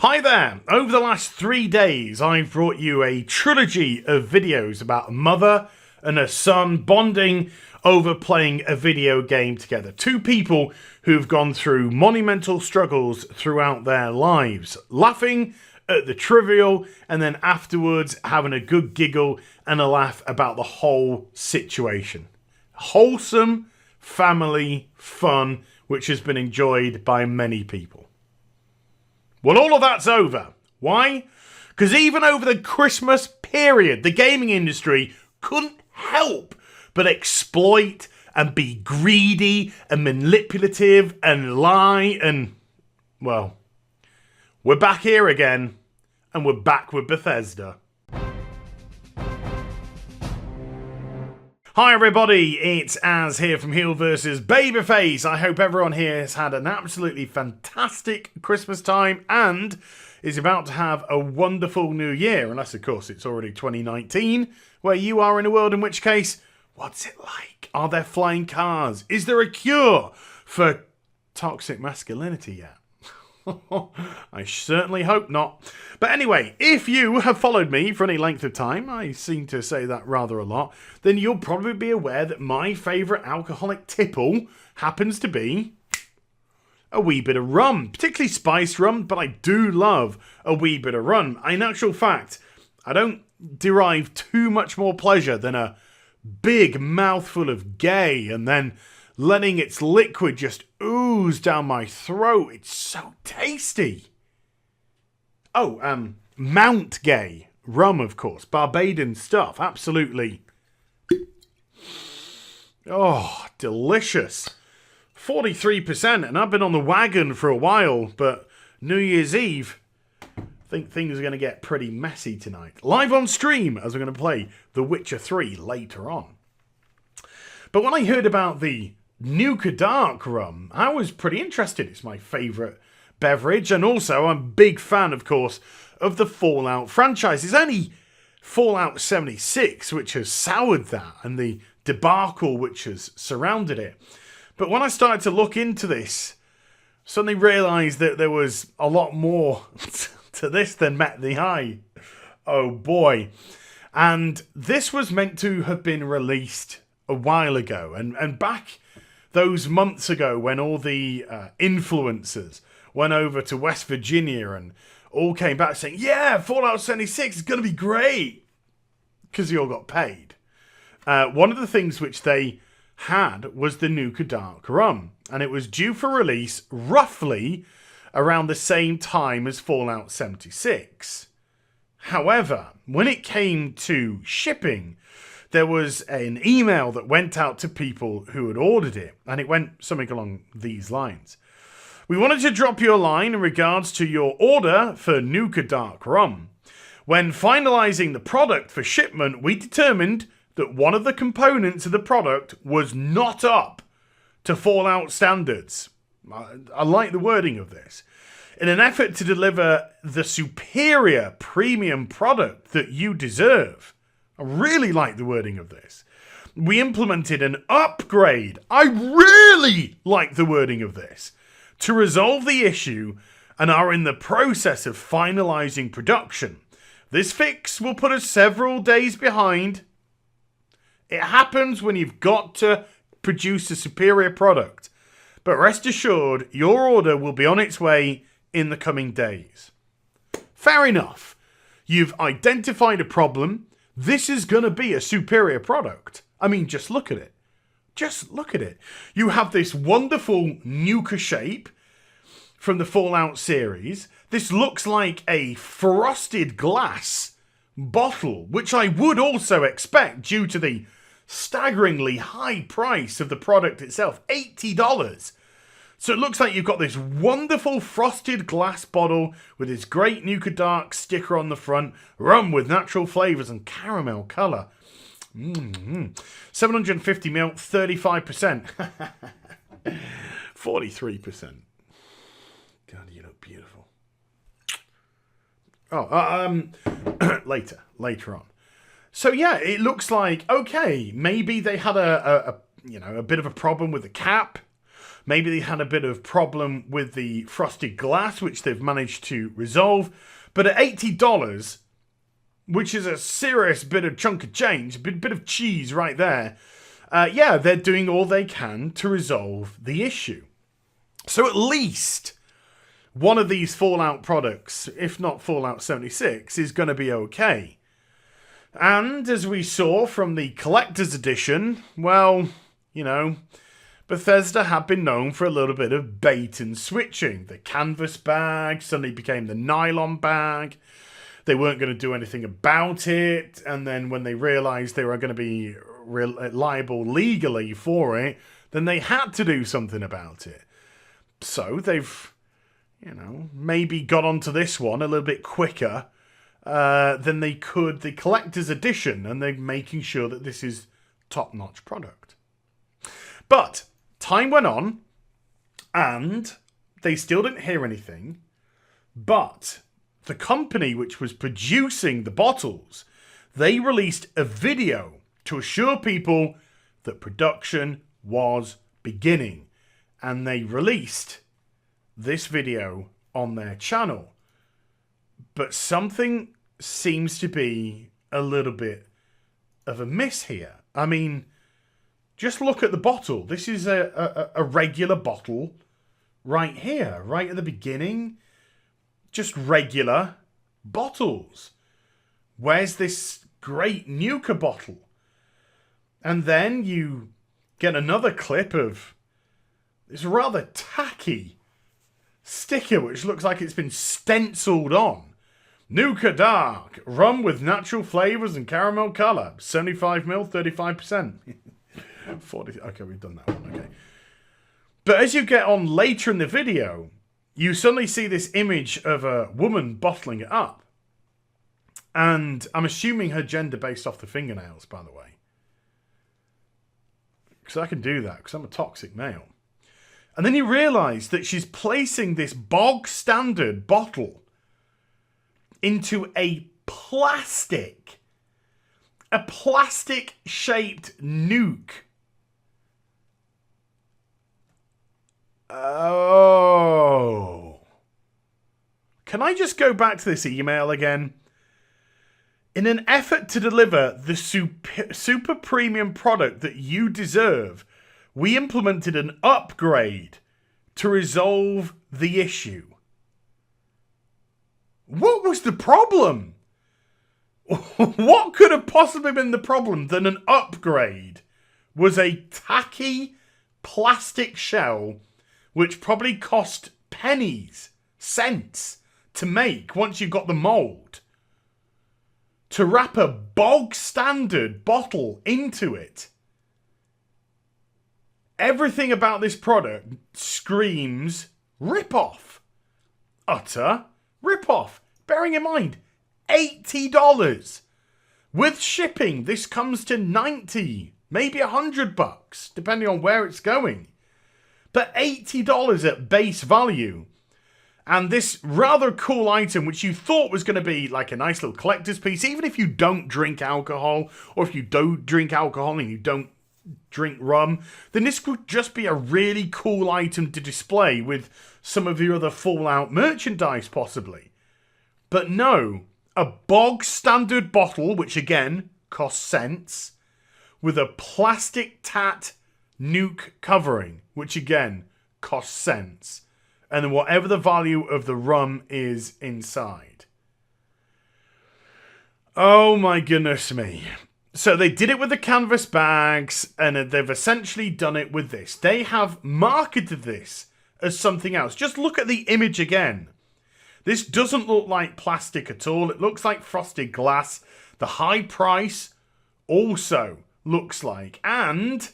Hi there! Over the last 3 days, I've brought you a trilogy of videos about a mother and a son bonding over playing a video game together. Two people who've gone through monumental struggles throughout their lives, laughing at the trivial and then afterwards having a good giggle and a laugh about the whole situation. Wholesome family fun, which has been enjoyed by many people. Well, all of that's over. Why? Because even over the Christmas period, the gaming industry couldn't help but exploit and be greedy and manipulative and lie and, well, we're back here again and we're back with Bethesda. Hi everybody, it's Az here from HeelvsBabyface. I hope everyone here has had an absolutely fantastic Christmas time and is about to have a wonderful new year. Unless, of course, it's already 2019, where you are in a world in which case, what's it like? Are there flying cars? Is there a cure for toxic masculinity yet? I certainly hope not. But anyway, if you have followed me for any length of time, I seem to say that rather a lot, then you'll probably be aware that my favourite alcoholic tipple happens to be a wee bit of rum. Particularly spiced rum, but I do love a wee bit of rum. In actual fact, I don't derive too much more pleasure than a big mouthful of gay and then letting its liquid just ooze down my throat. It's so tasty. Oh, Mount Gay rum, of course. Barbadian stuff. Absolutely. Oh, delicious. 43%, and I've been on the wagon for a while, but New Year's Eve, I think things are going to get pretty messy tonight. Live on stream, as we're going to play The Witcher 3 later on. But when I heard about the Nuka Dark rum, I was pretty interested. It's my favourite beverage, and also I'm a big fan, of course, of the Fallout franchise. It's only Fallout 76 which has soured that, and the debacle which has surrounded it. But when I started to look into this, suddenly realised that there was a lot more to this than met the eye. Oh boy. And this was meant to have been released a while ago, and back those months ago when all the influencers went over to West Virginia and all came back saying, yeah, Fallout 76 is going to be great, because they all got paid. One of the things which they had was the Nuka Dark rum, and it was due for release roughly around the same time as Fallout 76. However, when it came to shipping, there was an email that went out to people who had ordered it, and it went something along these lines. We wanted to drop you a line in regards to your order for Nuka Dark rum. When finalising the product for shipment, we determined that one of the components of the product was not up to Fallout standards. I like the wording of this. In an effort to deliver the superior premium product that you deserve, I really like the wording of this, we implemented an upgrade. I really like the wording of this, to resolve the issue and are in the process of finalising production. This fix will put us several days behind. It happens when you've got to produce a superior product. But rest assured, your order will be on its way in the coming days. Fair enough. You've identified a problem. This is going to be a superior product. I mean, just look at it. Just look at it. You have this wonderful Nuka shape from the Fallout series. This looks like a frosted glass bottle, which I would also expect due to the staggeringly high price of the product itself, $80. So it looks like you've got this wonderful frosted glass bottle with this great Nuka Dark sticker on the front, rum with natural flavours and caramel colour. 750 ml, 35%. 43%. God, you look beautiful. Oh, later on. So yeah, it looks like, okay, maybe they had a bit of a problem with the cap. Maybe they had a bit of problem with the frosted glass, which they've managed to resolve. But at $80, which is a serious bit of chunk of change, a bit of cheese right there, yeah, they're doing all they can to resolve the issue. So at least one of these Fallout products, if not Fallout 76, is going to be okay. And as we saw from the collector's edition, well, you know, Bethesda have been known for a little bit of bait and switching. The canvas bag suddenly became the nylon bag. They weren't going to do anything about it. And then when they realized they were going to be liable legally for it, then they had to do something about it. So they've, you know, maybe got onto this one a little bit quicker than they could the collector's edition. And they're making sure that this is top-notch product. But time went on, and they still didn't hear anything, but the company which was producing the bottles, they released a video to assure people that production was beginning, and they released this video on their channel. But something seems to be a little bit of a miss here. I mean, just look at the bottle. This is a regular bottle right here, right at the beginning. Just regular bottles. Where's this great Nuka bottle? And then you get another clip of this rather tacky sticker, which looks like it's been stenciled on. Nuka Dark, rum with natural flavours and caramel colour. 75ml, 35%. 40. Okay, we've done that one. Okay. But as you get on later in the video, you suddenly see this image of a woman bottling it up. And I'm assuming her gender based off the fingernails, by the way. Because I can do that, because I'm a toxic male. And then you realise that she's placing this bog standard bottle into a plastic shaped nuke. Oh. Can I just go back to this email again? In an effort to deliver the super premium product that you deserve, we implemented an upgrade to resolve the issue. What was the problem? What could have possibly been the problem than an upgrade was a tacky plastic shell which probably cost pennies, cents to make once you got the mould, to wrap a bog standard bottle into it. Everything about this product screams rip-off. Utter rip-off. Bearing in mind, $80. With shipping, this comes to $90, maybe $100, depending on where it's going. But $80 at base value. And this rather cool item, which you thought was going to be like a nice little collector's piece, even if you don't drink alcohol, or if you don't drink alcohol and you don't drink rum, then this could just be a really cool item to display with some of your other Fallout merchandise, possibly. But no, a bog standard bottle, which again costs cents, with a plastic tat nuke covering, which again costs cents, and then whatever the value of the rum is inside. Oh my goodness me. So they did it with the canvas bags, and they've essentially done it with this. They have marketed this as something else. Just look at the image again. This doesn't look like plastic at all. It looks like frosted glass. The high price also looks like. And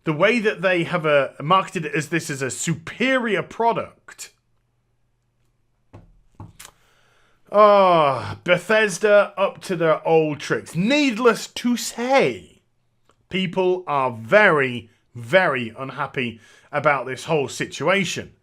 the way that they have marketed it as this as a superior product. Oh, Bethesda up to their old tricks. Needless to say, people are very, very unhappy about this whole situation.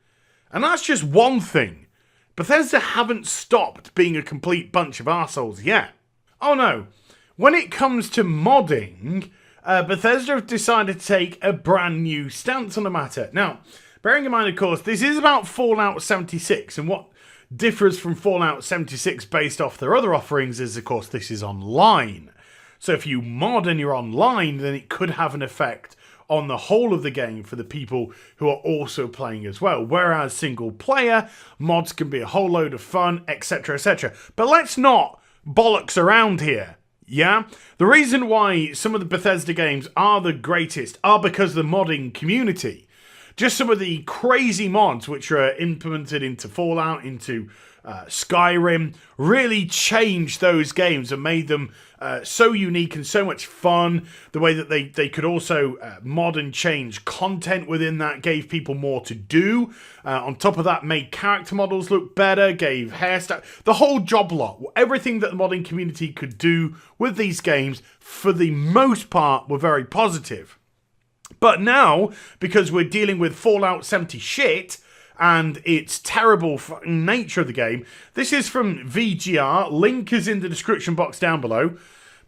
And that's just one thing. Bethesda haven't stopped being a complete bunch of arseholes yet. Oh no, when it comes to modding, Bethesda have decided to take a brand new stance on the matter. Now, bearing in mind, of course, this is about Fallout 76, and what differs from Fallout 76 based off their other offerings is, of course, this is online. So if you mod and you're online, then it could have an effect on the whole of the game for the people who are also playing as well. Whereas single player, mods can be a whole load of fun, etc, etc. But let's not bollocks around here. Yeah? The reason why some of the Bethesda games are the greatest are because of the modding community. Just some of the crazy mods which are implemented into Fallout, into Skyrim, really changed those games and made them so unique and so much fun. The way that they could also mod and change content within that gave people more to do. On top of that, made character models look better, gave hairstyle, the whole job lot. Everything that the modding community could do with these games, for the most part, were very positive. But now, because we're dealing with Fallout 70 shit, and its terrible nature of the game, this is from VGR, link is in the description box down below.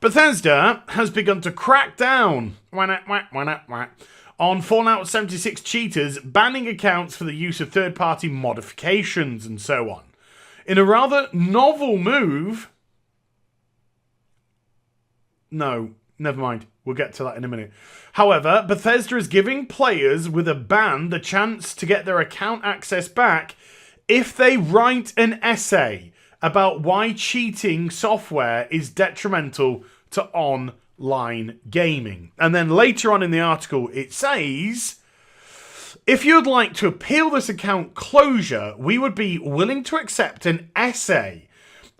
Bethesda has begun to crack down on Fallout 76 cheaters, banning accounts for the use of third-party modifications and so on. In a rather novel move... No, never mind. We'll get to that in a minute. However, Bethesda is giving players with a ban the chance to get their account access back if they write an essay about why cheating software is detrimental to online gaming. And then later on in the article, it says, if you'd like to appeal this account closure, we would be willing to accept an essay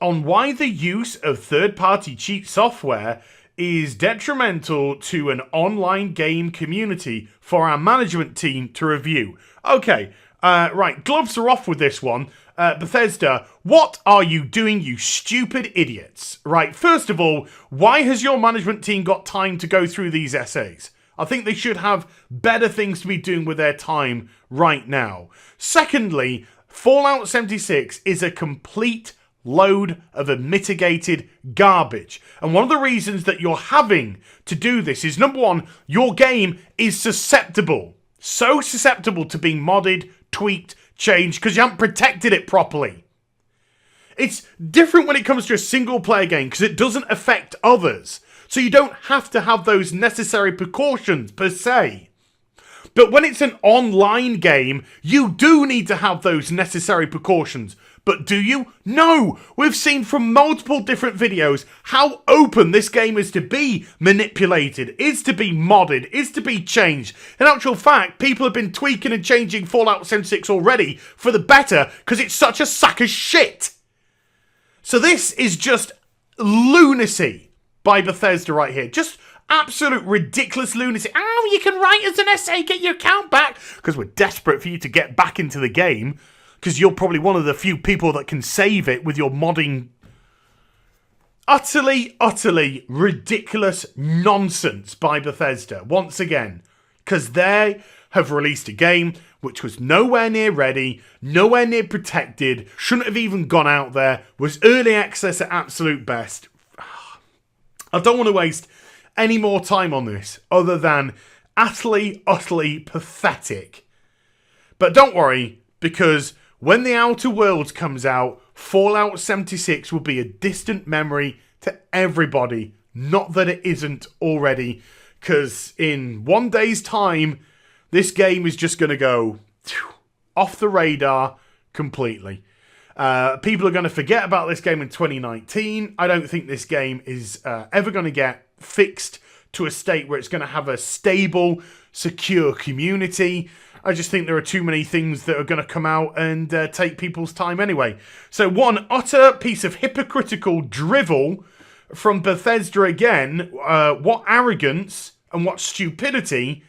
on why the use of third-party cheat software is detrimental to an online game community for our management team to review. Okay, right, gloves are off with this one. Bethesda, what are you doing, you stupid idiots? Right, first of all, why has your management team got time to go through these essays? I think they should have better things to be doing with their time right now. Secondly, Fallout 76 is a complete load of unmitigated garbage. And one of the reasons that you're having to do this is, number one, your game is susceptible. So susceptible to being modded, tweaked, changed, because you haven't protected it properly. It's different when it comes to a single player game, because it doesn't affect others. So you don't have to have those necessary precautions, per se. But when it's an online game, you do need to have those necessary precautions. But do you? No! We've seen from multiple different videos how open this game is to be manipulated, is to be modded, is to be changed. In actual fact, people have been tweaking and changing Fallout 76 already for the better because it's such a sack of shit. So this is just lunacy by Bethesda right here. Just absolute ridiculous lunacy. Oh, you can write as an essay, get your account back, because we're desperate for you to get back into the game. Because you're probably one of the few people that can save it with your modding. Utterly, utterly ridiculous nonsense by Bethesda. Once again. Because they have released a game which was nowhere near ready, nowhere near protected, shouldn't have even gone out there, was early access at absolute best. I don't want to waste any more time on this other than utterly, utterly pathetic. But don't worry, because when The Outer Worlds comes out, Fallout 76 will be a distant memory to everybody. Not that it isn't already, because in one day's time, this game is just going to go off the radar completely. People are going to forget about this game in 2019. I don't think this game is ever going to get fixed to a state where it's going to have a stable, secure community. I just think there are too many things that are going to come out and take people's time anyway. So one utter piece of hypocritical drivel from Bethesda again. What arrogance and what stupidity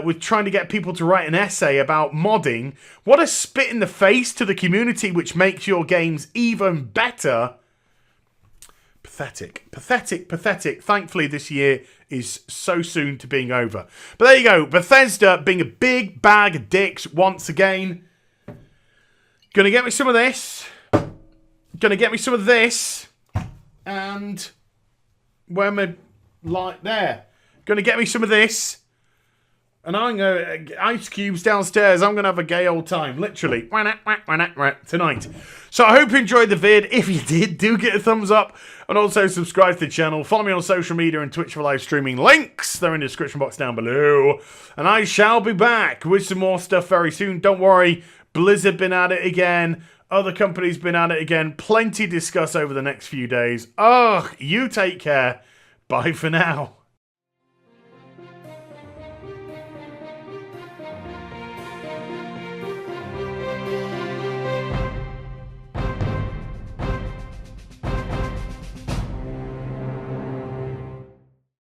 with trying to get people to write an essay about modding. What a spit in the face to the community which makes your games even better. Pathetic, pathetic, pathetic. Thankfully, this year is so soon to being over. But there you go. Bethesda being a big bag of dicks once again. Gonna get me some of this. Gonna get me some of this. And where am I? Like there. Gonna get me some of this. And I'm going to ice cubes downstairs. I'm going to have a gay old time, literally, tonight. So I hope you enjoyed the vid. If you did, do get a thumbs up. And also subscribe to the channel. Follow me on social media and Twitch for live streaming. Links, they're in the description box down below. And I shall be back with some more stuff very soon. Don't worry, Blizzard been at it again. Other companies been at it again. Plenty to discuss over the next few days. You take care. Bye for now.